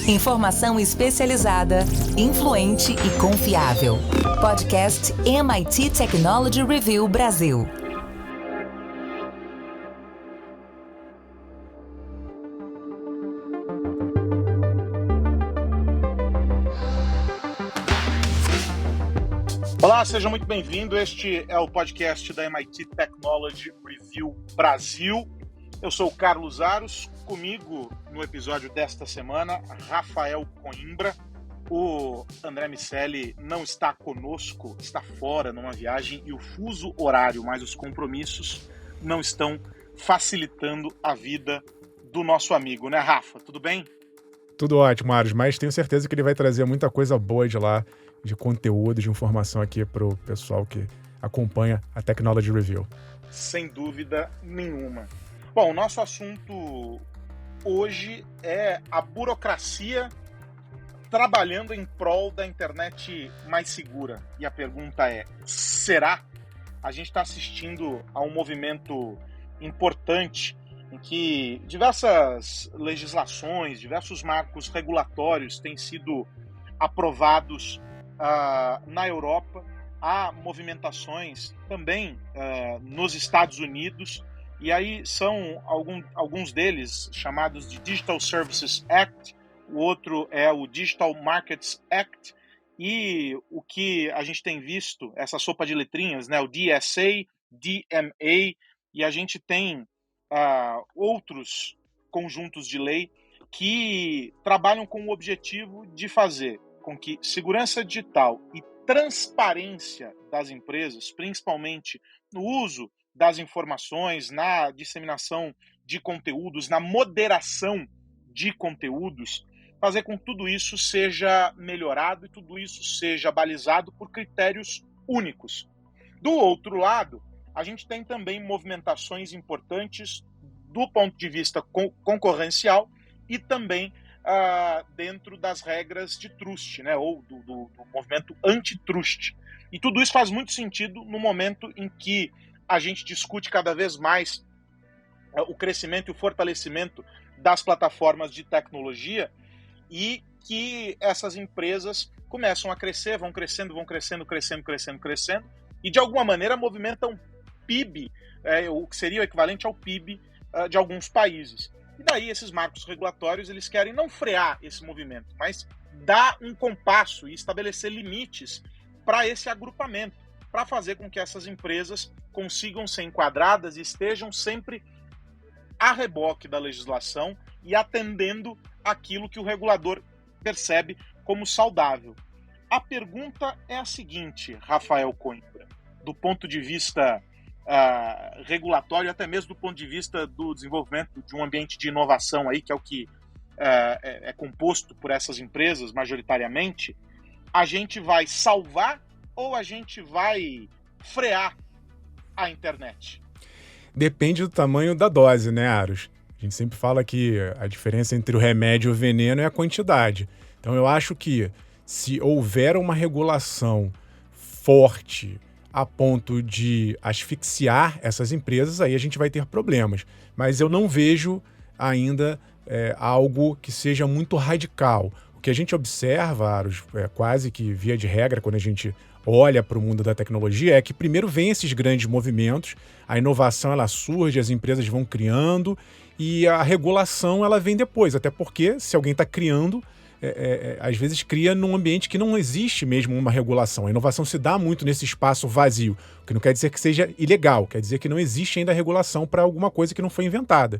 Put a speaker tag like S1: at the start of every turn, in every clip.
S1: Informação especializada, influente e confiável. Podcast MIT Technology Review Brasil.
S2: Olá, seja muito bem-vindo. Este é o podcast da MIT Technology Review Brasil. Eu sou o Carlos Aros, comigo no episódio desta semana, Rafael Coimbra. O André Miceli não está conosco, está fora numa viagem e o fuso horário, mais os compromissos, não estão facilitando a vida do nosso amigo, né, Rafa? Tudo bem?
S3: Tudo ótimo, Aros, mas tenho certeza que ele vai trazer muita coisa boa de lá, de conteúdo, de informação aqui para o pessoal que acompanha a Technology Review.
S2: Sem dúvida nenhuma. Bom, o nosso assunto hoje é a burocracia trabalhando em prol da internet mais segura. E a pergunta é, será? A gente está assistindo a um movimento importante em que diversas legislações, diversos marcos regulatórios têm sido aprovados na Europa. Há movimentações também nos Estados Unidos, e aí são alguns deles chamados de Digital Services Act, o outro é o Digital Markets Act, e o que a gente tem visto, essa sopa de letrinhas, né, o DSA, DMA, e a gente tem outros conjuntos de lei que trabalham com o objetivo de fazer com que segurança digital e transparência das empresas, principalmente no uso das informações, na disseminação de conteúdos, na moderação de conteúdos, fazer com que tudo isso seja melhorado e tudo isso seja balizado por critérios únicos. Do outro lado, a gente tem também movimentações importantes do ponto de vista concorrencial e também dentro das regras de trust, né, ou do movimento antitrust. E tudo isso faz muito sentido no momento em que a gente discute cada vez mais o crescimento e o fortalecimento das plataformas de tecnologia e que essas empresas começam a crescer, vão crescendo, e de alguma maneira movimentam PIB, o que seria o equivalente ao PIB de alguns países. E daí esses marcos regulatórios, eles querem não frear esse movimento, mas dar um compasso e estabelecer limites para esse agrupamento, para fazer com que essas empresas consigam ser enquadradas e estejam sempre a reboque da legislação e atendendo aquilo que o regulador percebe como saudável. A pergunta é a seguinte, Rafael Coimbra, do ponto de vista regulatório, até mesmo do ponto de vista do desenvolvimento de um ambiente de inovação aí, que é o que é composto por essas empresas majoritariamente, a gente vai salvar ou a gente vai frear a internet?
S3: Depende do tamanho da dose, né, Aros? A gente sempre fala que a diferença entre o remédio e o veneno é a quantidade. Então eu acho que se houver uma regulação forte a ponto de asfixiar essas empresas, aí a gente vai ter problemas. Mas eu não vejo ainda algo que seja muito radical. O que a gente observa, Aros, quase que via de regra, quando a gente olha para o mundo da tecnologia, é que primeiro vem esses grandes movimentos, a inovação ela surge, as empresas vão criando e a regulação ela vem depois, até porque se alguém está criando, às vezes cria num ambiente que não existe mesmo uma regulação. A inovação se dá muito nesse espaço vazio, o que não quer dizer que seja ilegal, quer dizer que não existe ainda regulação para alguma coisa que não foi inventada.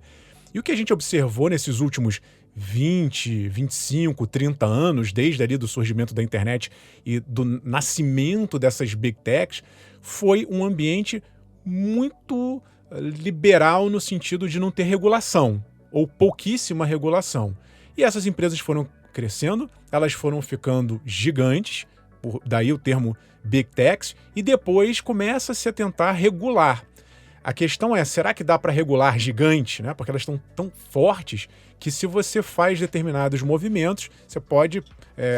S3: E o que a gente observou nesses últimos 20, 25, 30 anos, desde ali do surgimento da internet e do nascimento dessas big techs, foi um ambiente muito liberal no sentido de não ter regulação, ou pouquíssima regulação. E essas empresas foram crescendo, elas foram ficando gigantes, daí o termo big techs, e depois começa-se a tentar regular. A questão é, será que dá para regular gigante, né? Porque elas estão tão fortes que se você faz determinados movimentos, você pode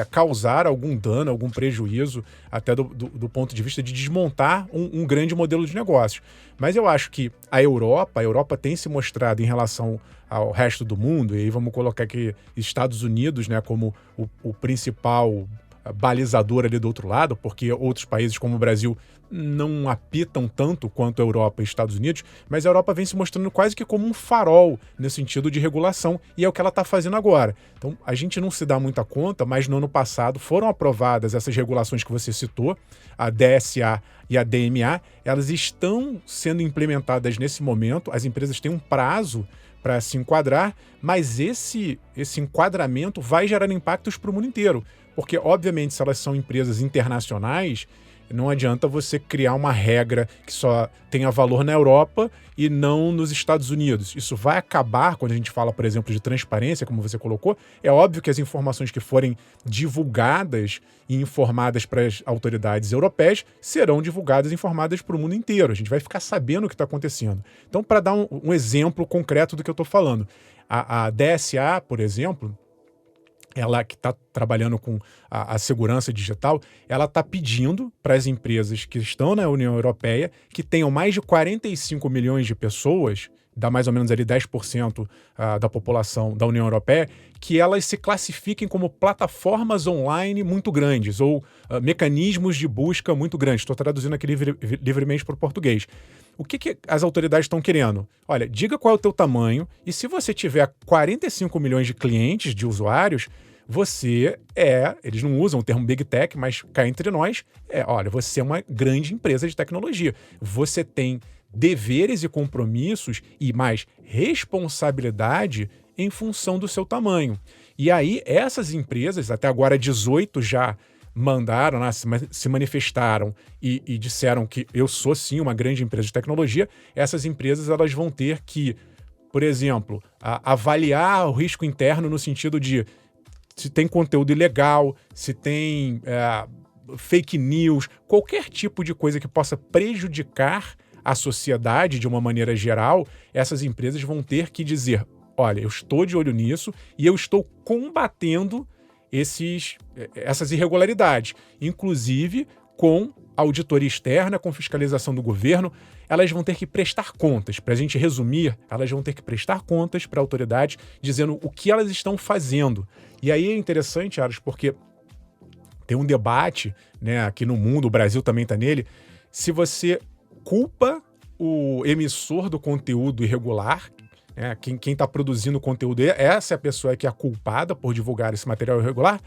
S3: causar algum dano, algum prejuízo, até do ponto de vista de desmontar um grande modelo de negócio. Mas eu acho que a Europa tem se mostrado em relação ao resto do mundo, e aí vamos colocar aqui Estados Unidos, né, como o principal balizador ali do outro lado, porque outros países como o Brasil não apitam tanto quanto a Europa e Estados Unidos, mas a Europa vem se mostrando quase que como um farol nesse sentido de regulação, e é o que ela está fazendo agora. Então, a gente não se dá muita conta, mas no ano passado foram aprovadas essas regulações que você citou, a DSA e a DMA, elas estão sendo implementadas nesse momento, as empresas têm um prazo para se enquadrar, mas esse enquadramento vai gerar impactos para o mundo inteiro, porque, obviamente, se elas são empresas internacionais, não adianta você criar uma regra que só tenha valor na Europa e não nos Estados Unidos. Isso vai acabar, quando a gente fala, por exemplo, de transparência, como você colocou. É óbvio que as informações que forem divulgadas e informadas para as autoridades europeias serão divulgadas e informadas para o mundo inteiro. A gente vai ficar sabendo o que está acontecendo. Então, para dar um exemplo concreto do que eu estou falando, a DSA, por exemplo, ela que está trabalhando com a segurança digital, ela está pedindo para as empresas que estão na União Europeia, que tenham mais de 45 milhões de pessoas, dá mais ou menos ali 10% da população da União Europeia, que elas se classifiquem como plataformas online muito grandes, ou mecanismos de busca muito grandes. Estou traduzindo aqui livremente para o português. O que as autoridades estão querendo? Olha, diga qual é o teu tamanho, e se você tiver 45 milhões de clientes, de usuários, eles não usam o termo Big Tech, mas cá entre nós, olha, você é uma grande empresa de tecnologia. Você tem deveres e compromissos e mais responsabilidade em função do seu tamanho. E aí, essas empresas, até agora 18 já mandaram, né, se manifestaram e disseram que eu sou sim uma grande empresa de tecnologia. Essas empresas elas vão ter que, por exemplo, avaliar o risco interno no sentido de se tem conteúdo ilegal, se tem fake news, qualquer tipo de coisa que possa prejudicar a sociedade de uma maneira geral, essas empresas vão ter que dizer, olha, eu estou de olho nisso e eu estou combatendo essas irregularidades, inclusive com auditoria externa, com fiscalização do governo. Elas vão ter que prestar contas. Para a gente resumir, elas vão ter que prestar contas para a autoridade dizendo o que elas estão fazendo. E aí é interessante, Aros, porque tem um debate, né, aqui no mundo, o Brasil também está nele, se você culpa o emissor do conteúdo irregular, né, quem está produzindo o conteúdo, essa é a pessoa que é a culpada por divulgar esse material irregular,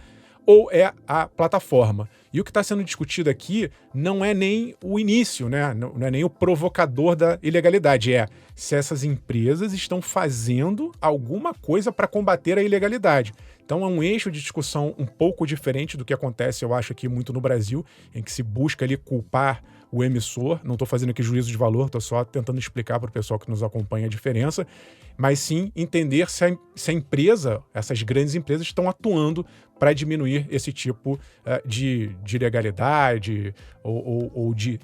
S3: ou é a plataforma. E o que está sendo discutido aqui não é nem o início, né? Não é nem o provocador da ilegalidade, é se essas empresas estão fazendo alguma coisa para combater a ilegalidade. Então é um eixo de discussão um pouco diferente do que acontece, eu acho, aqui muito no Brasil, em que se busca ali culpar o emissor. Não estou fazendo aqui juízo de valor, estou só tentando explicar para o pessoal que nos acompanha a diferença, mas sim entender se a empresa, essas grandes empresas, estão atuando para diminuir esse tipo de ilegalidade ou de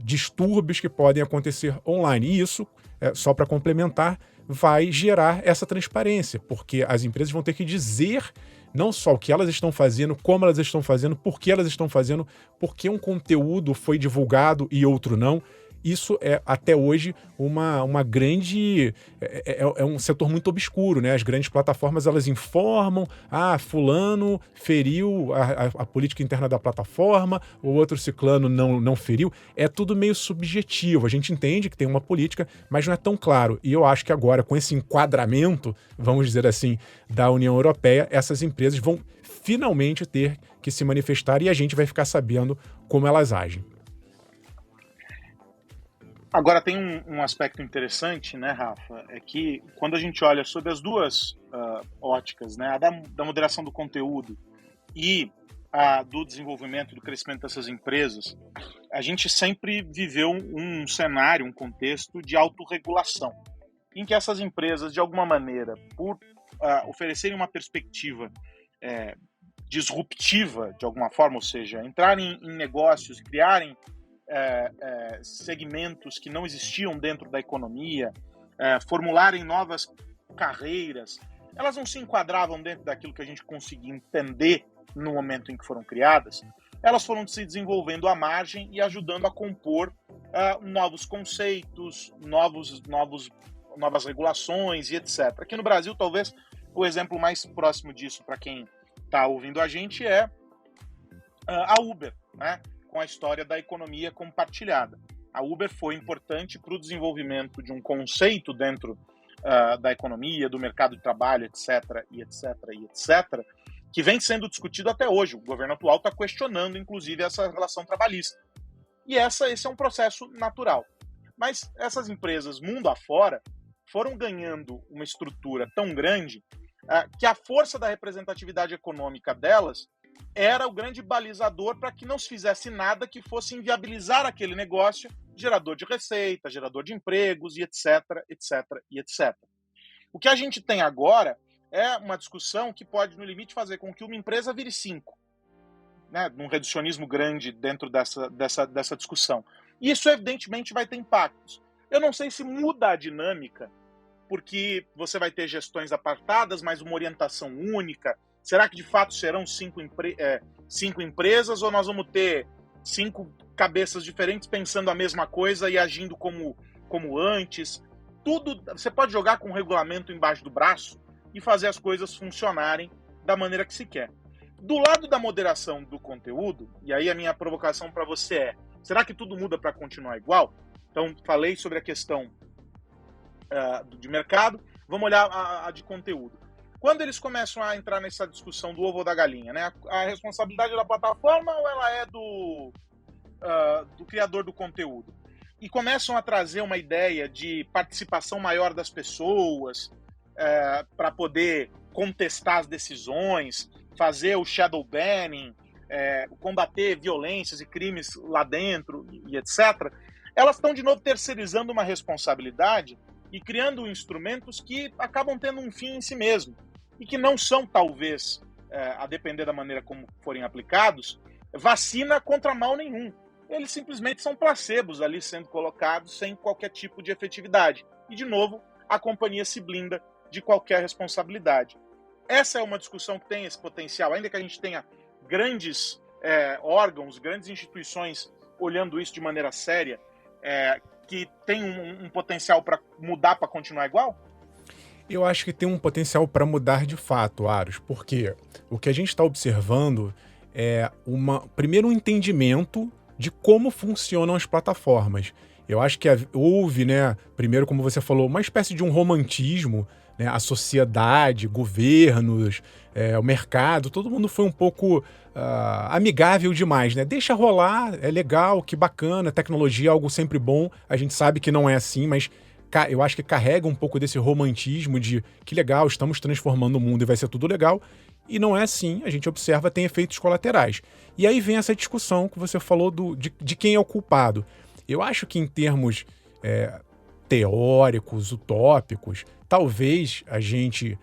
S3: distúrbios que podem acontecer online. E isso, só para complementar, vai gerar essa transparência, porque as empresas vão ter que dizer não só o que elas estão fazendo, como elas estão fazendo, por que elas estão fazendo, por que um conteúdo foi divulgado e outro não. Isso é, até hoje, uma grande... É um setor muito obscuro, né? As grandes plataformas, elas informam, fulano feriu a política interna da plataforma, o outro ciclano não feriu. É tudo meio subjetivo. A gente entende que tem uma política, mas não é tão claro. E eu acho que agora, com esse enquadramento, vamos dizer assim, da União Europeia, essas empresas vão finalmente ter que se manifestar e a gente vai ficar sabendo como elas agem.
S2: Agora tem um aspecto interessante, né, Rafa, é que quando a gente olha sobre as duas óticas, né, a da moderação do conteúdo e a do desenvolvimento, do crescimento dessas empresas, a gente sempre viveu um cenário, um contexto de autorregulação, em que essas empresas, de alguma maneira, por oferecerem uma perspectiva disruptiva, de alguma forma, ou seja, entrarem em negócios, criarem segmentos que não existiam dentro da economia, formularem novas carreiras, elas não se enquadravam dentro daquilo que a gente conseguia entender no momento em que foram criadas. Elas foram se desenvolvendo à margem e ajudando a compor novos conceitos, novas regulações e etc. Aqui no Brasil, talvez o exemplo mais próximo disso, para quem está ouvindo a gente, é a Uber, né? Com a história da economia compartilhada. A Uber foi importante para o desenvolvimento de um conceito dentro da economia, do mercado de trabalho, etc., que vem sendo discutido até hoje. O governo atual está questionando, inclusive, essa relação trabalhista. E esse é um processo natural. Mas essas empresas, mundo afora, foram ganhando uma estrutura tão grande que a força da representatividade econômica delas era o grande balizador para que não se fizesse nada que fosse inviabilizar aquele negócio, gerador de receita, gerador de empregos, e etc. O que a gente tem agora é uma discussão que pode, no limite, fazer com que uma empresa vire 5, né, num reducionismo grande dentro dessa discussão. Isso, evidentemente, vai ter impactos. Eu não sei se muda a dinâmica, porque você vai ter gestões apartadas, mas uma orientação única. Será que, de fato, serão 5 empresas ou nós vamos ter 5 cabeças diferentes pensando a mesma coisa e agindo como antes? Tudo, você pode jogar com um regulamento embaixo do braço e fazer as coisas funcionarem da maneira que se quer. Do lado da moderação do conteúdo, e aí a minha provocação para você é, será que tudo muda para continuar igual? Então, falei sobre a questão de mercado, vamos olhar a de conteúdo. Quando eles começam a entrar nessa discussão do ovo ou da galinha, né? A responsabilidade da plataforma ou ela é do criador do conteúdo? E começam a trazer uma ideia de participação maior das pessoas para poder contestar as decisões, fazer o shadow banning, combater violências e crimes lá dentro e etc. Elas estão, de novo, terceirizando uma responsabilidade e criando instrumentos que acabam tendo um fim em si mesmo e que não são, talvez, a depender da maneira como forem aplicados, vacina contra mal nenhum. Eles simplesmente são placebos ali sendo colocados sem qualquer tipo de efetividade. E, de novo, a companhia se blinda de qualquer responsabilidade. Essa é uma discussão que tem esse potencial, ainda que a gente tenha grandes órgãos, grandes instituições olhando isso de maneira séria, que tem um potencial para mudar, para continuar igual?
S3: Eu acho que tem um potencial para mudar de fato, Aros, porque o que a gente está observando é primeiro um entendimento de como funcionam as plataformas. Eu acho que houve, né, primeiro, como você falou, uma espécie de um romantismo, né, a sociedade, governos, o mercado, todo mundo foi um pouco amigável demais, né? Deixa rolar, é legal, que bacana, tecnologia é algo sempre bom, a gente sabe que não é assim, mas eu acho que carrega um pouco desse romantismo de que legal, estamos transformando o mundo e vai ser tudo legal, e não é assim, a gente observa, tem efeitos colaterais. E aí vem essa discussão que você falou de quem é o culpado. Eu acho que em termos teóricos, utópicos, talvez a gente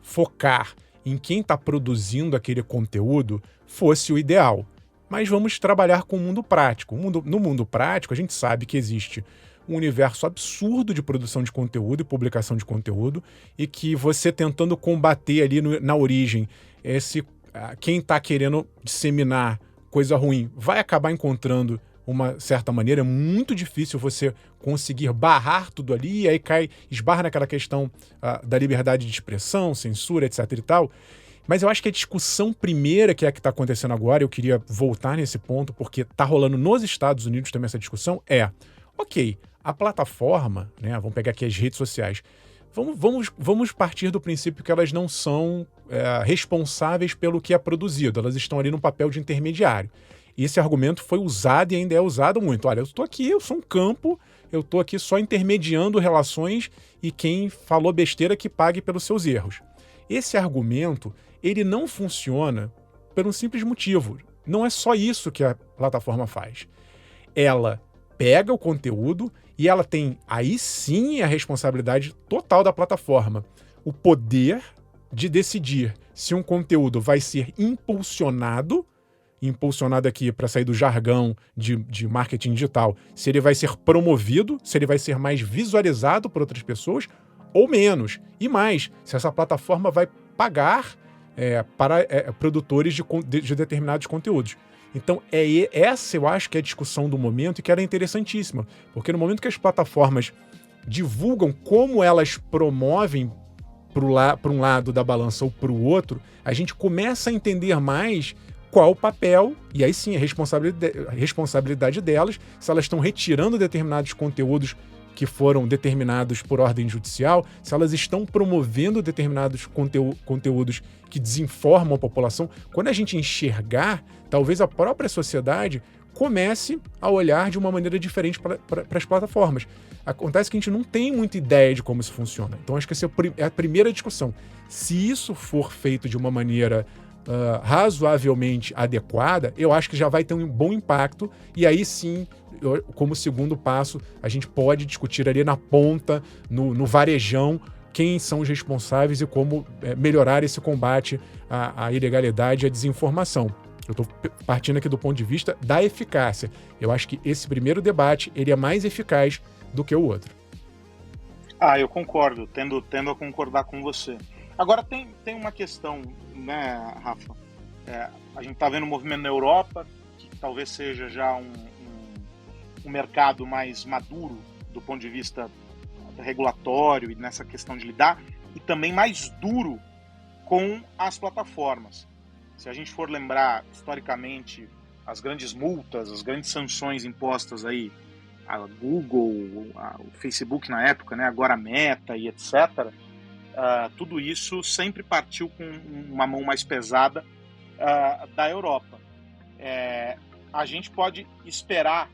S3: focar em quem está produzindo aquele conteúdo fosse o ideal. Mas vamos trabalhar com o mundo prático. No mundo prático, a gente sabe que existe um universo absurdo de produção de conteúdo e publicação de conteúdo, e que você tentando combater ali na origem quem está querendo disseminar coisa ruim vai acabar encontrando uma certa maneira. É muito difícil você conseguir barrar tudo ali, e aí esbarra naquela questão da liberdade de expressão, censura, etc e tal. Mas eu acho que a discussão primeira, que é a que está acontecendo agora, eu queria voltar nesse ponto, porque está rolando nos Estados Unidos também essa discussão, ok, a plataforma, né, vamos pegar aqui as redes sociais, vamos partir do princípio que elas não são responsáveis pelo que é produzido, elas estão ali no papel de intermediário. E esse argumento foi usado e ainda é usado muito. Olha, eu estou aqui, eu sou um campo, eu estou aqui só intermediando relações e quem falou besteira que pague pelos seus erros. Esse argumento, ele não funciona por um simples motivo. Não é só isso que a plataforma faz. Ela pega o conteúdo e ela tem, aí sim, a responsabilidade total da plataforma. O poder de decidir se um conteúdo vai ser impulsionado. impulsionado aqui para sair do jargão de marketing digital, se ele vai ser promovido, se ele vai ser mais visualizado por outras pessoas ou menos. E mais, se essa plataforma vai pagar para produtores de determinados conteúdos. Então, essa eu acho que é a discussão do momento e que ela é interessantíssima, porque no momento que as plataformas divulgam como elas promovem para um lado da balança ou para o outro, a gente começa a entender mais qual o papel, e aí sim a responsabilidade delas, se elas estão retirando determinados conteúdos que foram determinados por ordem judicial, se elas estão promovendo determinados conteúdos que desinformam a população. Quando a gente enxergar, talvez a própria sociedade comece a olhar de uma maneira diferente para as plataformas. Acontece que a gente não tem muita ideia de como isso funciona. Então acho que essa é a primeira discussão. Se isso for feito de uma maneira razoavelmente adequada, eu acho que já vai ter um bom impacto, e aí sim, como segundo passo, a gente pode discutir ali na ponta, no varejão, quem são os responsáveis e como melhorar esse combate à ilegalidade e à desinformação. Eu estou partindo aqui do ponto de vista da eficácia. Eu acho que esse primeiro debate ele é mais eficaz do que o outro.
S2: Eu concordo, tendo a concordar com você. Agora tem uma questão, né, Rafa? A gente está vendo um movimento na Europa, que talvez seja já um mercado mais maduro do ponto de vista regulatório e nessa questão de lidar, e também mais duro com as plataformas. Se a gente for lembrar historicamente as grandes multas, as grandes sanções impostas aí a Google, o Facebook na época, né, agora a Meta e etc., tudo isso sempre partiu com uma mão mais pesada da Europa. A gente pode esperar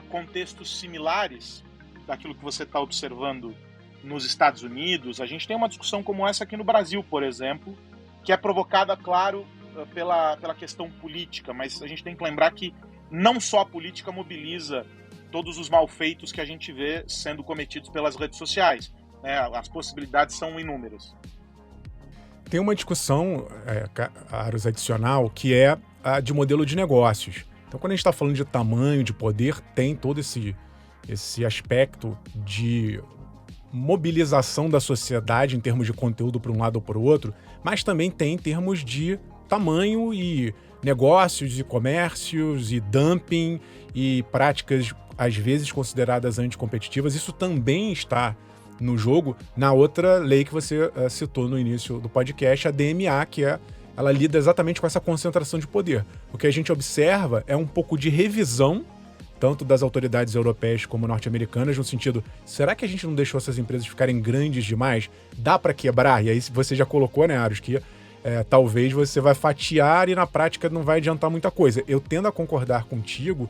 S2: contextos similares daquilo que você está observando nos Estados Unidos. A gente tem uma discussão como essa aqui no Brasil, por exemplo, que é provocada, claro, pela questão política, mas a gente tem que lembrar que não só a política mobiliza todos os malfeitos que a gente vê sendo cometidos pelas redes sociais. As possibilidades são inúmeras.
S3: Tem uma discussão, Aros, adicional, que é a de modelo de negócios. Então, quando a gente está falando de tamanho, de poder, tem todo esse aspecto de mobilização da sociedade em termos de conteúdo para um lado ou para o outro, mas também tem em termos de tamanho e negócios e comércios e dumping e práticas, às vezes, consideradas anticompetitivas. Isso também está no jogo na outra lei que você citou no início do podcast, a DMA, que ela lida exatamente com essa concentração de poder. O que a gente observa é um pouco de revisão, tanto das autoridades europeias como norte-americanas, no sentido, será que a gente não deixou essas empresas ficarem grandes demais? Dá para quebrar? E aí você já colocou, né, Aros, que talvez você vai fatiar e na prática não vai adiantar muita coisa. Eu tendo a concordar contigo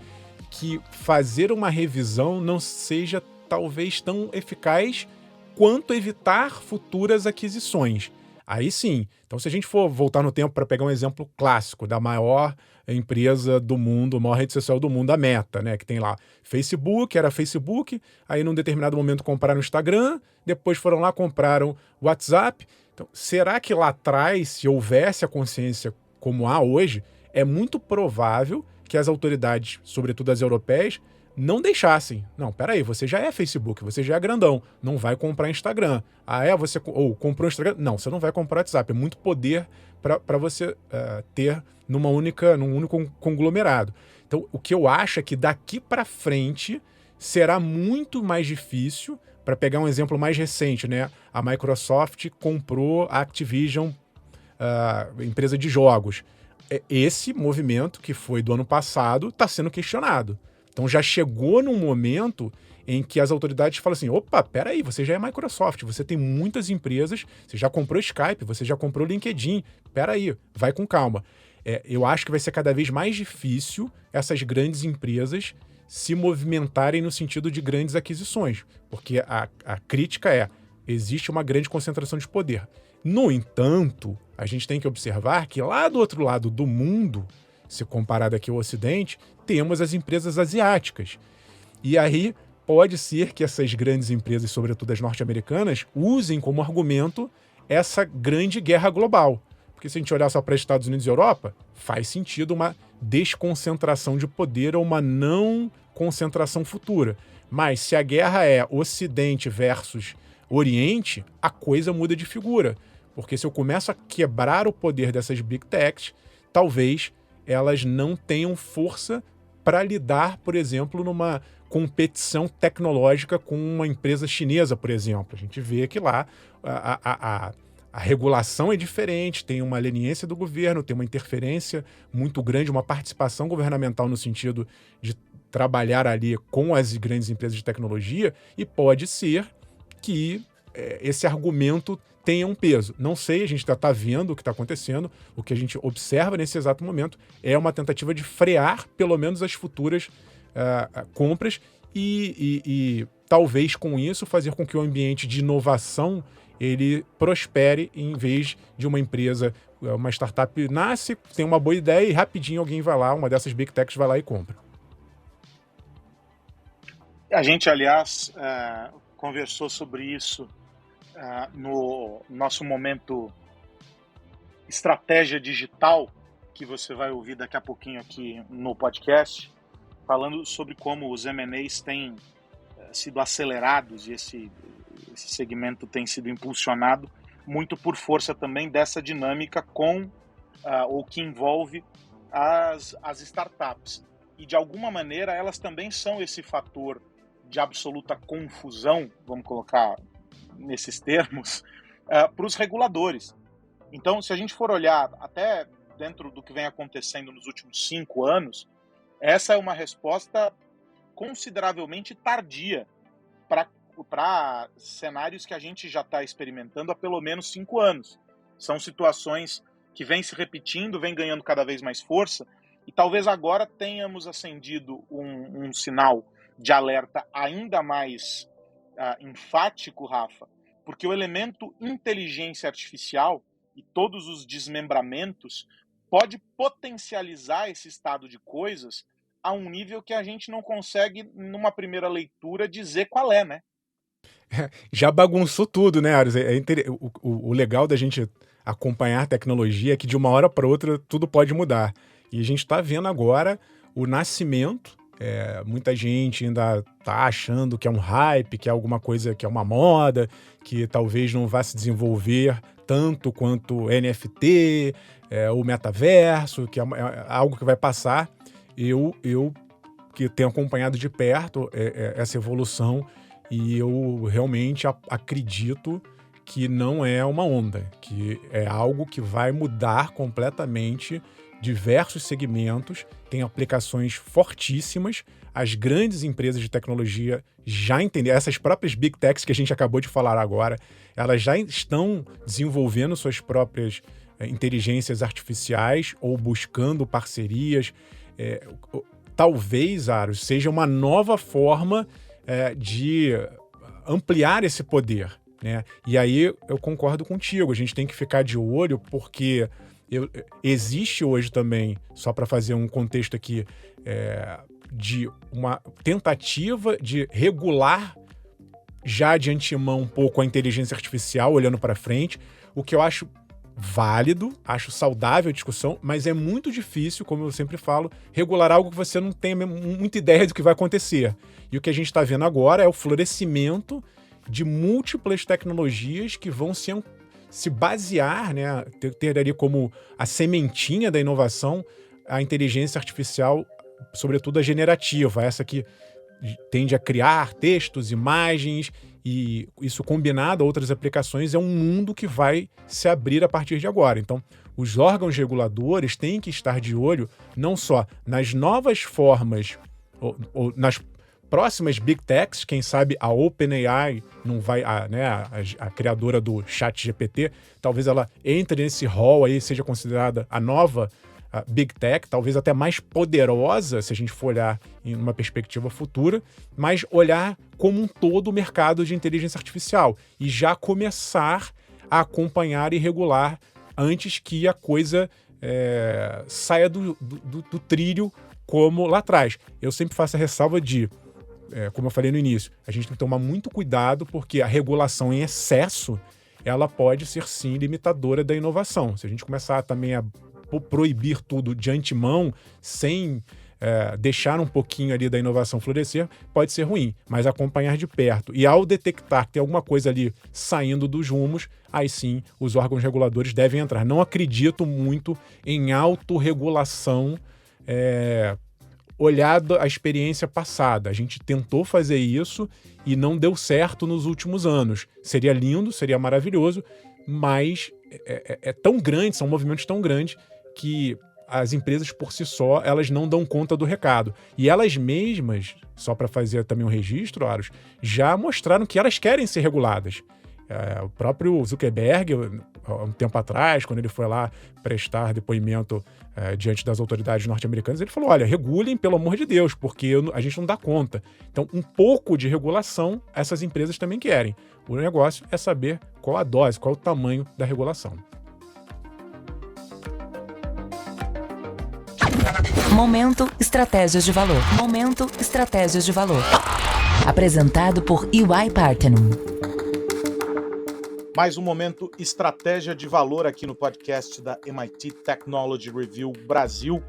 S3: que fazer uma revisão não seja talvez tão eficaz quanto evitar futuras aquisições. Aí sim. Então, se a gente for voltar no tempo para pegar um exemplo clássico da maior empresa do mundo, a maior rede social do mundo, a Meta, né? Que tem lá Facebook, era Facebook, aí num determinado momento compraram o Instagram, depois foram lá, compraram o WhatsApp. Então, será que lá atrás, se houvesse a consciência como há hoje, é muito provável que as autoridades, sobretudo as europeias, não deixassem. Não, peraí, você já é Facebook, você já é grandão, não vai comprar Instagram. Você comprou Instagram? Não, você não vai comprar WhatsApp. É muito poder para você ter num único conglomerado. Então, o que eu acho é que daqui para frente será muito mais difícil. Para pegar um exemplo mais recente, né? A Microsoft comprou a Activision, empresa de jogos. Esse movimento, que foi do ano passado, está sendo questionado. Então já chegou num momento em que as autoridades falam assim, opa, peraí, você já é Microsoft, você tem muitas empresas, você já comprou Skype, você já comprou LinkedIn, peraí, vai com calma. Eu acho que vai ser cada vez mais difícil essas grandes empresas se movimentarem no sentido de grandes aquisições, porque a crítica existe uma grande concentração de poder. No entanto, a gente tem que observar que lá do outro lado do mundo, se comparado aqui ao Ocidente, temos as empresas asiáticas. E aí pode ser que essas grandes empresas, sobretudo as norte-americanas, usem como argumento essa grande guerra global. Porque se a gente olhar só para Estados Unidos e Europa, faz sentido uma desconcentração de poder ou uma não concentração futura. Mas se a guerra é Ocidente versus Oriente, a coisa muda de figura. Porque se eu começo a quebrar o poder dessas Big Techs, talvez elas não tenham força para lidar, por exemplo, numa competição tecnológica com uma empresa chinesa, por exemplo. A gente vê que lá a regulação é diferente, tem uma leniência do governo, tem uma interferência muito grande, uma participação governamental no sentido de trabalhar ali com as grandes empresas de tecnologia, e pode ser que esse argumento tenha um peso. Não sei, a gente já está vendo o que está acontecendo. O que a gente observa nesse exato momento é uma tentativa de frear, pelo menos, as futuras compras e talvez com isso fazer com que o ambiente de inovação ele prospere em vez de uma empresa, uma startup nasce, tem uma boa ideia e rapidinho alguém vai lá, uma dessas Big Techs vai lá e compra.
S2: A gente, aliás, conversou sobre isso no nosso momento Estratégia Digital, que você vai ouvir daqui a pouquinho aqui no podcast, falando sobre como os M&As têm sido acelerados e esse segmento tem sido impulsionado muito por força também dessa dinâmica ou que envolve as startups. E, de alguma maneira, elas também são esse fator de absoluta confusão, vamos colocar nesses termos, para os reguladores. Então, se a gente for olhar até dentro do que vem acontecendo nos últimos 5 anos, essa é uma resposta consideravelmente tardia para cenários que a gente já está experimentando há pelo menos 5 anos. São situações que vêm se repetindo, vêm ganhando cada vez mais força, e talvez agora tenhamos acendido um sinal de alerta ainda mais enfático, Rafa, porque o elemento inteligência artificial e todos os desmembramentos pode potencializar esse estado de coisas a um nível que a gente não consegue, numa primeira leitura, dizer qual é, né?
S3: Já bagunçou tudo, né, Aros? O legal da gente acompanhar a tecnologia é que de uma hora para outra tudo pode mudar. E a gente está vendo agora o nascimento. Muita gente ainda está achando que é um hype, que é alguma coisa, que é uma moda, que talvez não vá se desenvolver tanto quanto NFT, o metaverso, que é algo que vai passar. Eu que tenho acompanhado de perto essa evolução, e eu realmente acredito que não é uma onda, que é algo que vai mudar completamente diversos segmentos, tem aplicações fortíssimas. As grandes empresas de tecnologia já entenderam, essas próprias Big Techs que a gente acabou de falar agora, elas já estão desenvolvendo suas próprias inteligências artificiais ou buscando parcerias. Talvez, Aros, seja uma nova forma de ampliar esse poder, né? E aí eu concordo contigo, a gente tem que ficar de olho, porque existe hoje também, só para fazer um contexto aqui, de uma tentativa de regular já de antemão um pouco a inteligência artificial, olhando para frente, o que eu acho válido, acho saudável a discussão, mas é muito difícil, como eu sempre falo, regular algo que você não tem muita ideia do que vai acontecer. E o que a gente está vendo agora é o florescimento de múltiplas tecnologias que vão se basear, né, ter ali como a sementinha da inovação a inteligência artificial, sobretudo a generativa, essa que tende a criar textos, imagens, e isso combinado a outras aplicações é um mundo que vai se abrir a partir de agora. Então, os órgãos reguladores têm que estar de olho não só nas novas formas ou nas próximas Big Techs, quem sabe a OpenAI não vai, a criadora do ChatGPT, talvez ela entre nesse hall aí, seja considerada a nova Big Tech, talvez até mais poderosa, se a gente for olhar em uma perspectiva futura, mas olhar como um todo o mercado de inteligência artificial e já começar a acompanhar e regular antes que a coisa saia do trilho como lá atrás. Eu sempre faço a ressalva de, como eu falei no início, a gente tem que tomar muito cuidado, porque a regulação em excesso ela pode ser sim limitadora da inovação. Se a gente começar também a proibir tudo de antemão, sem deixar um pouquinho ali da inovação florescer, pode ser ruim, mas acompanhar de perto. E ao detectar que tem alguma coisa ali saindo dos rumos, aí sim os órgãos reguladores devem entrar. Não acredito muito em autorregulação, olhado a experiência passada. A gente tentou fazer isso e não deu certo nos últimos anos. Seria lindo, seria maravilhoso, mas é tão grande, são movimentos tão grandes que as empresas por si só, elas não dão conta do recado. E elas mesmas, só para fazer também um registro, Aros, já mostraram que elas querem ser reguladas. O próprio Zuckerberg, há um tempo atrás, quando ele foi lá prestar depoimento diante das autoridades norte-americanas, ele falou, olha, regulem, pelo amor de Deus, porque a gente não dá conta. Então, um pouco de regulação, essas empresas também querem. O negócio é saber qual a dose, qual o tamanho da regulação.
S1: Momento Estratégias de Valor. Momento Estratégias de Valor. Apresentado por EY Parthenon.
S2: Mais um momento Estratégia de Valor aqui no podcast da MIT Technology Review Brasil.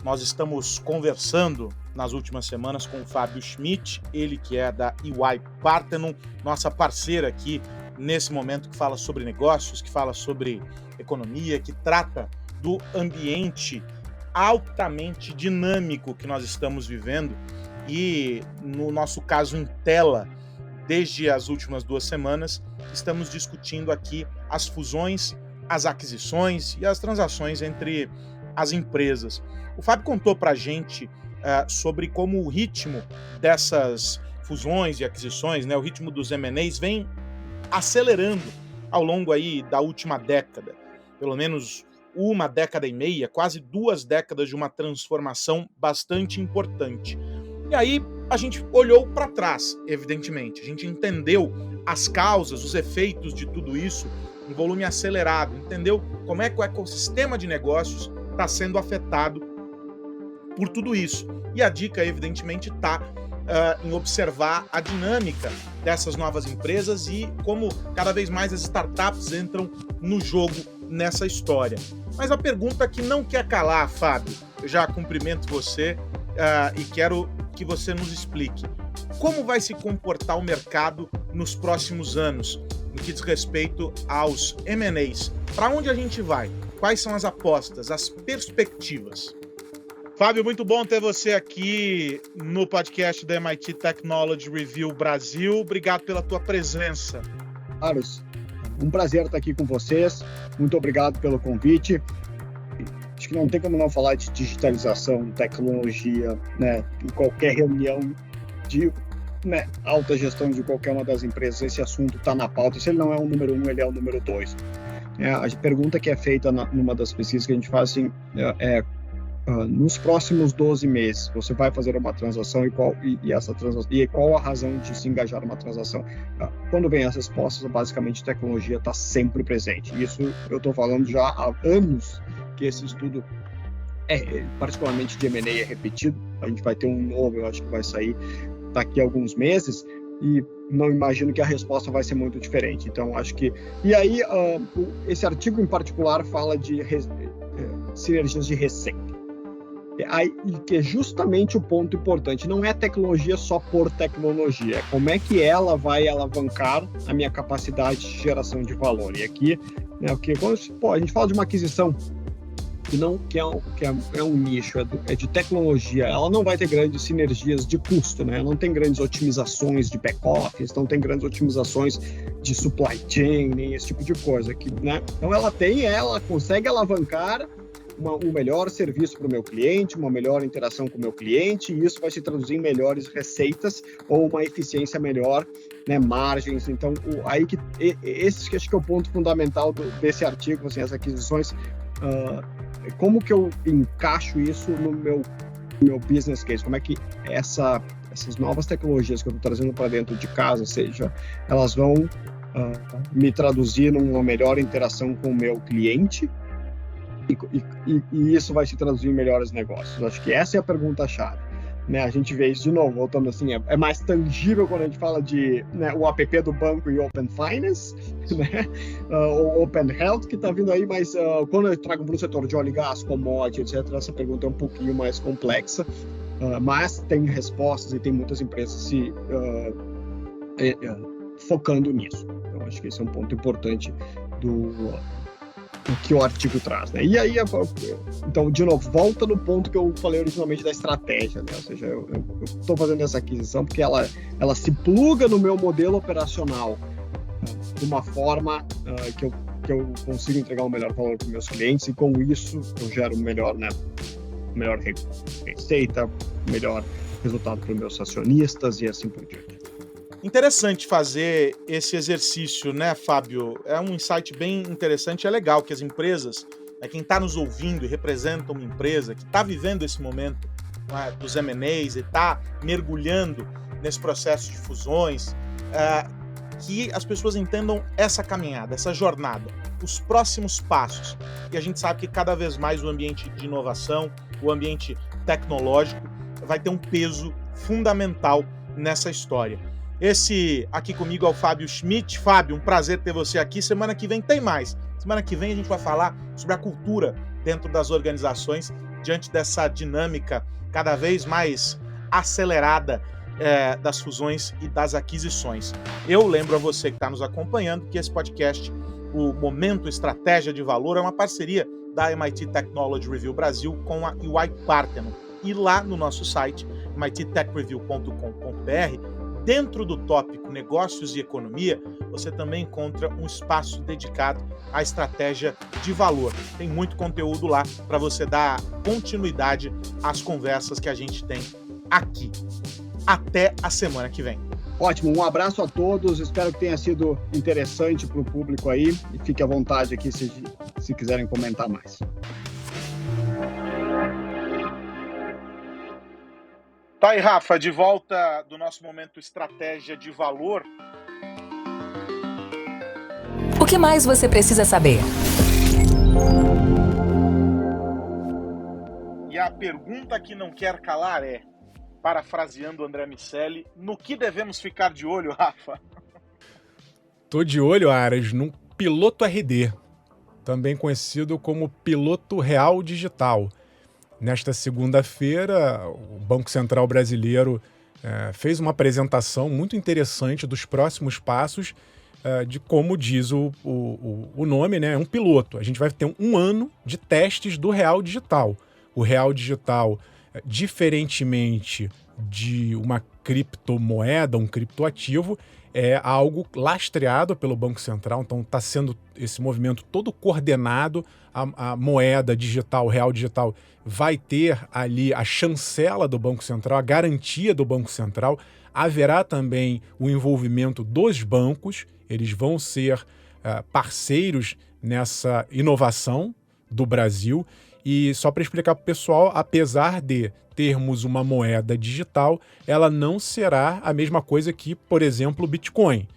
S2: Nós estamos conversando nas últimas semanas com o Fábio Schmidt, ele que é da EY Parthenon, nossa parceira aqui nesse momento que fala sobre negócios, que fala sobre economia, que trata do ambiente altamente dinâmico que nós estamos vivendo e, no nosso caso, em tela, desde as últimas 2 semanas, estamos discutindo aqui as fusões, as aquisições e as transações entre as empresas. O Fábio contou para a gente sobre como o ritmo dessas fusões e aquisições, né, o ritmo dos M&As vem acelerando ao longo aí da última década, pelo menos 1 década e meia, quase 2 décadas de uma transformação bastante importante. E aí a gente olhou para trás, evidentemente, a gente entendeu as causas, os efeitos de tudo isso em volume acelerado, entendeu como é que o ecossistema de negócios está sendo afetado por tudo isso. E a dica, evidentemente, está em observar a dinâmica dessas novas empresas e como cada vez mais as startups entram no jogo nessa história. Mas a pergunta que não quer calar, Fábio, eu já cumprimento você e quero que você nos explique como vai se comportar o mercado nos próximos anos, no que diz respeito aos M&As. Para onde a gente vai? Quais são as apostas, as perspectivas? Fábio, muito bom ter você aqui no podcast da MIT Technology Review Brasil. Obrigado pela tua presença.
S4: Aros, um prazer estar aqui com vocês. Muito obrigado pelo convite. Acho que não tem como não falar de digitalização, tecnologia, né? Em qualquer reunião de alta gestão de qualquer uma das empresas, esse assunto está na pauta. Se ele não é o número 1, ele é o número 2. A pergunta que é feita numa das pesquisas que a gente faz assim, nos próximos 12 meses, você vai fazer uma transação e qual a razão de se engajar numa transação? Quando vem as respostas, basicamente, tecnologia está sempre presente. Isso eu estou falando já há anos que esse estudo, particularmente de M&A, é repetido. A gente vai ter um novo, eu acho que vai sair daqui a alguns meses, e não imagino que a resposta vai ser muito diferente. Então, acho que... E aí, esse artigo em particular fala de sinergias de receita. Que é justamente o ponto importante. Não é tecnologia só por tecnologia, é como é que ela vai alavancar a minha capacidade de geração de valor. E aqui, quando a gente fala de uma aquisição que é um nicho, é de tecnologia, ela não vai ter grandes sinergias de custo, né? Não tem grandes otimizações de back-office, não tem grandes otimizações de supply chain, nem esse tipo de coisa. Né? Então ela consegue alavancar um melhor serviço para o meu cliente, uma melhor interação com o meu cliente, e isso vai se traduzir em melhores receitas ou uma eficiência melhor, né, margens. Então, esse que acho que é o ponto fundamental desse artigo, assim, as aquisições, como que eu encaixo isso no meu business case, como é que essas novas tecnologias que eu estou trazendo para dentro de casa, seja, elas vão me traduzir numa melhor interação com o meu cliente, e isso vai se traduzir em melhores negócios. Acho que essa é a pergunta-chave. né, a gente vê isso de novo, voltando assim, é mais tangível quando a gente fala de, né, o app do banco e Open Finance, né, ou Open Health que está vindo aí, mas quando eu trago para o setor de óleo e gás, commodity, etc., essa pergunta é um pouquinho mais complexa, mas tem respostas e tem muitas empresas se focando nisso. Então, acho que esse é um ponto importante do que o artigo traz, né? E aí, então, de novo, volta no ponto que eu falei originalmente da estratégia, né? Ou seja, eu estou fazendo essa aquisição porque ela se pluga no meu modelo operacional de uma forma que eu consigo entregar um melhor valor para os meus clientes e com isso eu gero melhor receita, melhor resultado para os meus acionistas e assim por diante.
S2: Interessante fazer esse exercício, né, Fábio? É um insight bem interessante, é legal que as empresas, quem está nos ouvindo e representa uma empresa que está vivendo esse momento, né, dos M&As e está mergulhando nesse processo de fusões, que as pessoas entendam essa caminhada, essa jornada, os próximos passos. E a gente sabe que cada vez mais o ambiente de inovação, o ambiente tecnológico vai ter um peso fundamental nessa história. Esse aqui comigo é o Fábio Schmidt. Fábio, um prazer ter você aqui. Semana que vem tem mais. Semana que vem a gente vai falar sobre a cultura dentro das organizações diante dessa dinâmica cada vez mais acelerada das fusões e das aquisições. Eu lembro a você que está nos acompanhando que esse podcast, o Momento Estratégia de Valor, é uma parceria da MIT Technology Review Brasil com a EY Parthenon. E lá no nosso site, mittechreview.com.br, dentro do tópico Negócios e Economia, você também encontra um espaço dedicado à estratégia de valor. Tem muito conteúdo lá para você dar continuidade às conversas que a gente tem aqui. Até a semana que vem.
S4: Ótimo, um abraço a todos, espero que tenha sido interessante para o público aí e fique à vontade aqui se quiserem comentar mais.
S2: Tá aí, Rafa, de volta do nosso momento Estratégia de Valor.
S1: O que mais você precisa saber?
S2: E a pergunta que não quer calar é, parafraseando André Miceli, no que devemos ficar de olho, Rafa?
S3: Tô de olho, Aras, num piloto RD, também conhecido como piloto real digital. Nesta segunda-feira, o Banco Central Brasileiro fez uma apresentação muito interessante dos próximos passos de como diz o nome, né? É um piloto. A gente vai ter um ano de testes do real digital. O real digital, diferentemente de uma criptomoeda, um criptoativo, é algo lastreado pelo Banco Central, então está sendo esse movimento todo coordenado. A moeda digital, o real digital, vai ter ali a chancela do Banco Central, a garantia do Banco Central. Haverá também o envolvimento dos bancos, eles vão ser parceiros nessa inovação do Brasil. E só para explicar para o pessoal, apesar de termos uma moeda digital, ela não será a mesma coisa que, por exemplo, o Bitcoin.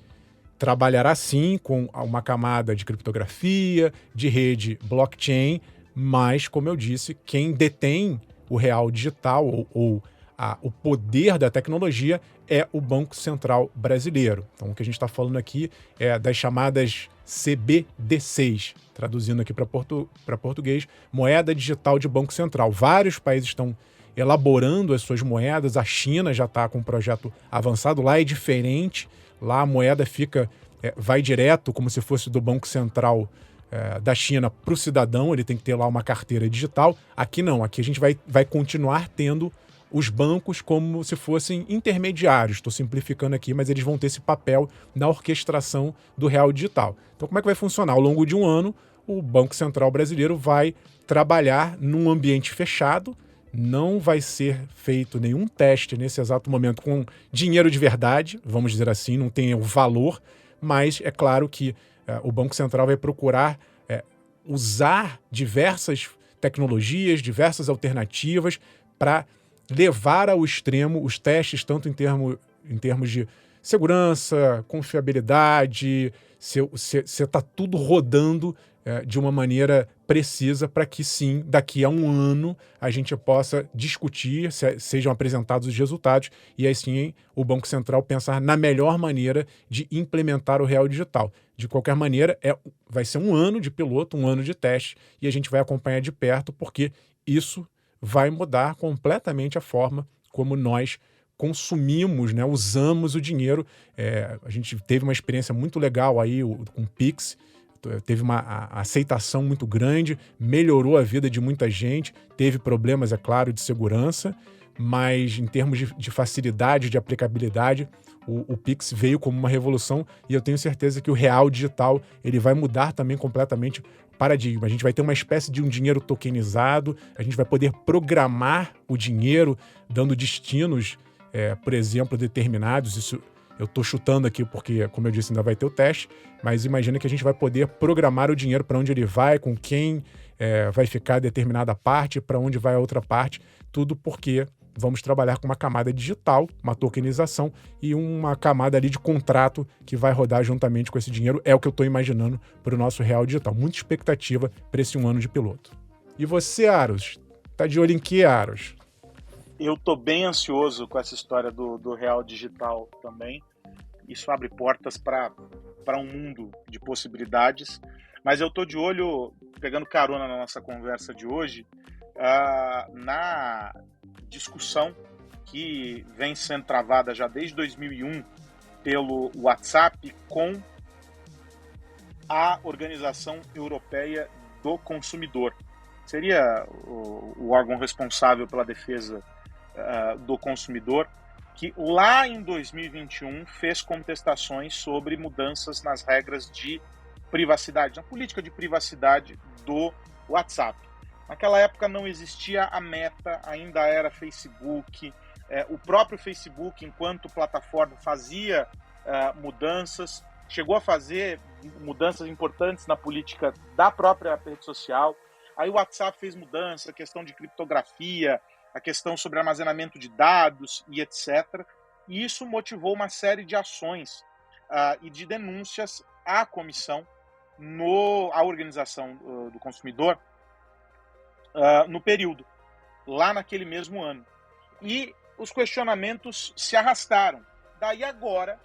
S3: Trabalhará sim com uma camada de criptografia, de rede blockchain, mas, como eu disse, quem detém o real digital ou o poder da tecnologia é o Banco Central Brasileiro. Então, o que a gente está falando aqui é das chamadas CBDCs, traduzindo aqui para português, moeda digital de Banco Central. Vários países estão elaborando as suas moedas, a China já está com um projeto avançado, lá é diferente. Lá a moeda vai direto, como se fosse do Banco Central da China para o cidadão, ele tem que ter lá uma carteira digital. Aqui não, aqui a gente vai continuar tendo os bancos como se fossem intermediários. Estou simplificando aqui, mas eles vão ter esse papel na orquestração do real digital. Então como é que vai funcionar? Ao longo de um ano, o Banco Central Brasileiro vai trabalhar num ambiente fechado, não vai ser feito nenhum teste nesse exato momento com dinheiro de verdade, vamos dizer assim, não tem o valor, mas é claro que o Banco Central vai procurar usar diversas tecnologias, diversas alternativas para levar ao extremo os testes, tanto em termos de segurança, confiabilidade, se está tudo rodando de uma maneira precisa para que sim, daqui a um ano, a gente possa discutir, sejam apresentados os resultados e aí sim o Banco Central pensar na melhor maneira de implementar o Real Digital. De qualquer maneira, vai ser um ano de piloto, um ano de teste e a gente vai acompanhar de perto porque isso vai mudar completamente a forma como nós consumimos, né, usamos o dinheiro. A gente teve uma experiência muito legal aí com o Pix, teve uma aceitação muito grande, melhorou a vida de muita gente, teve problemas, é claro, de segurança, mas em termos de facilidade, de aplicabilidade, o Pix veio como uma revolução e eu tenho certeza que o Real Digital ele vai mudar também completamente o paradigma. A gente vai ter uma espécie de um dinheiro tokenizado, a gente vai poder programar o dinheiro, dando destinos, por exemplo, determinados. Isso eu estou chutando aqui porque, como eu disse, ainda vai ter o teste, mas imagina que a gente vai poder programar o dinheiro para onde ele vai, com quem vai ficar determinada parte, para onde vai a outra parte, tudo porque vamos trabalhar com uma camada digital, uma tokenização e uma camada ali de contrato que vai rodar juntamente com esse dinheiro. É o que eu estou imaginando para o nosso Real Digital. Muita expectativa para esse um ano de piloto. E você, Aros? Tá de olho em que, Aros?
S2: Eu tô bem ansioso com essa história do Real Digital também. Isso abre portas para um mundo de possibilidades. Mas eu tô de olho, pegando carona na nossa conversa de hoje, na discussão que vem sendo travada já desde 2001 pelo WhatsApp com a Organização Europeia do Consumidor. Seria o órgão responsável pela defesa do consumidor, que lá em 2021 fez contestações sobre mudanças nas regras de privacidade, na política de privacidade do WhatsApp. Naquela época não existia a Meta, ainda era Facebook. O próprio Facebook, enquanto plataforma, fazia mudanças, chegou a fazer mudanças importantes na política da própria rede social. Aí o WhatsApp fez mudança, a questão de criptografia, a questão sobre armazenamento de dados e etc. E isso motivou uma série de ações e de denúncias à comissão, à Organização do Consumidor, no período, lá naquele mesmo ano. E os questionamentos se arrastaram. Daí agora,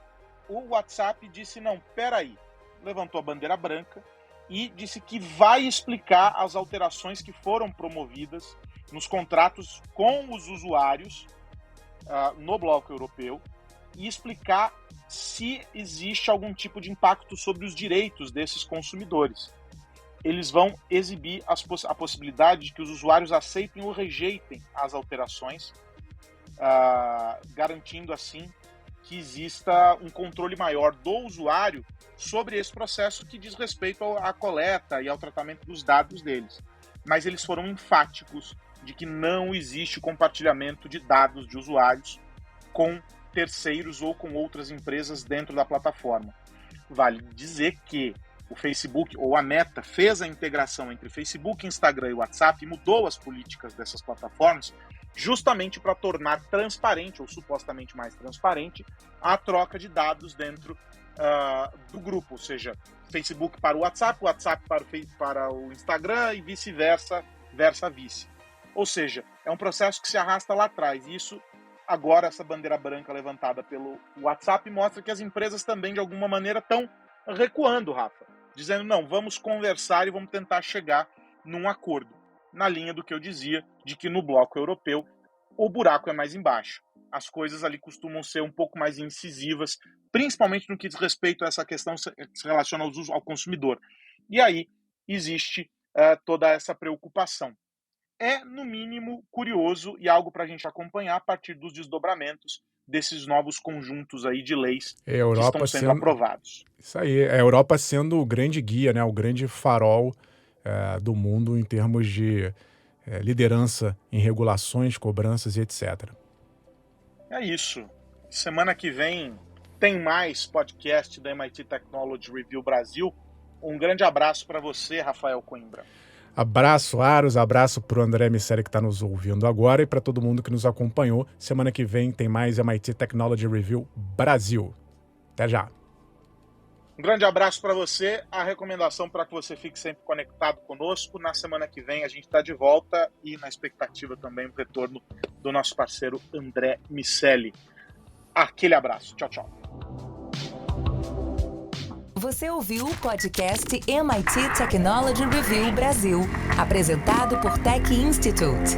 S2: o WhatsApp disse, não, peraí, levantou a bandeira branca e disse que vai explicar as alterações que foram promovidas nos contratos com os usuários no bloco europeu e explicar se existe algum tipo de impacto sobre os direitos desses consumidores. Eles vão exibir a possibilidade de que os usuários aceitem ou rejeitem as alterações, garantindo assim que exista um controle maior do usuário sobre esse processo que diz respeito à coleta e ao tratamento dos dados deles. Mas eles foram enfáticos de que não existe compartilhamento de dados de usuários com terceiros ou com outras empresas dentro da plataforma. Vale dizer que o Facebook, ou a Meta, fez a integração entre Facebook, Instagram e WhatsApp e mudou as políticas dessas plataformas justamente para tornar transparente, ou supostamente mais transparente, a troca de dados dentro do grupo, ou seja, Facebook para o WhatsApp, WhatsApp para o Instagram e vice-versa, versa-vice. Ou seja, é um processo que se arrasta lá atrás. E isso, agora, essa bandeira branca levantada pelo WhatsApp mostra que as empresas também, de alguma maneira, estão recuando, Rafa, dizendo, não, vamos conversar e vamos tentar chegar num acordo. Na linha do que eu dizia, de que no bloco europeu o buraco é mais embaixo. As coisas ali costumam ser um pouco mais incisivas, principalmente no que diz respeito a essa questão que se relaciona ao consumidor. E aí existe toda essa preocupação. É, no mínimo, curioso e algo para a gente acompanhar a partir dos desdobramentos desses novos conjuntos aí de leis que estão sendo aprovados.
S3: Isso aí, a Europa sendo o grande guia, né, o grande farol do mundo em termos de liderança em regulações, cobranças e etc.
S2: É isso. Semana que vem tem mais podcast da MIT Technology Review Brasil. Um grande abraço para você, Rafael Coimbra.
S3: Abraço, Aros, abraço para o André Misseri que está nos ouvindo agora e para todo mundo que nos acompanhou. Semana que vem tem mais MIT Technology Review Brasil. Até já!
S2: Um grande abraço para você. A recomendação para que você fique sempre conectado conosco. Na semana que vem a gente está de volta e na expectativa também o retorno do nosso parceiro André Miceli. Aquele abraço. Tchau, tchau.
S1: Você ouviu o podcast MIT Technology Review Brasil, apresentado por Tech Institute.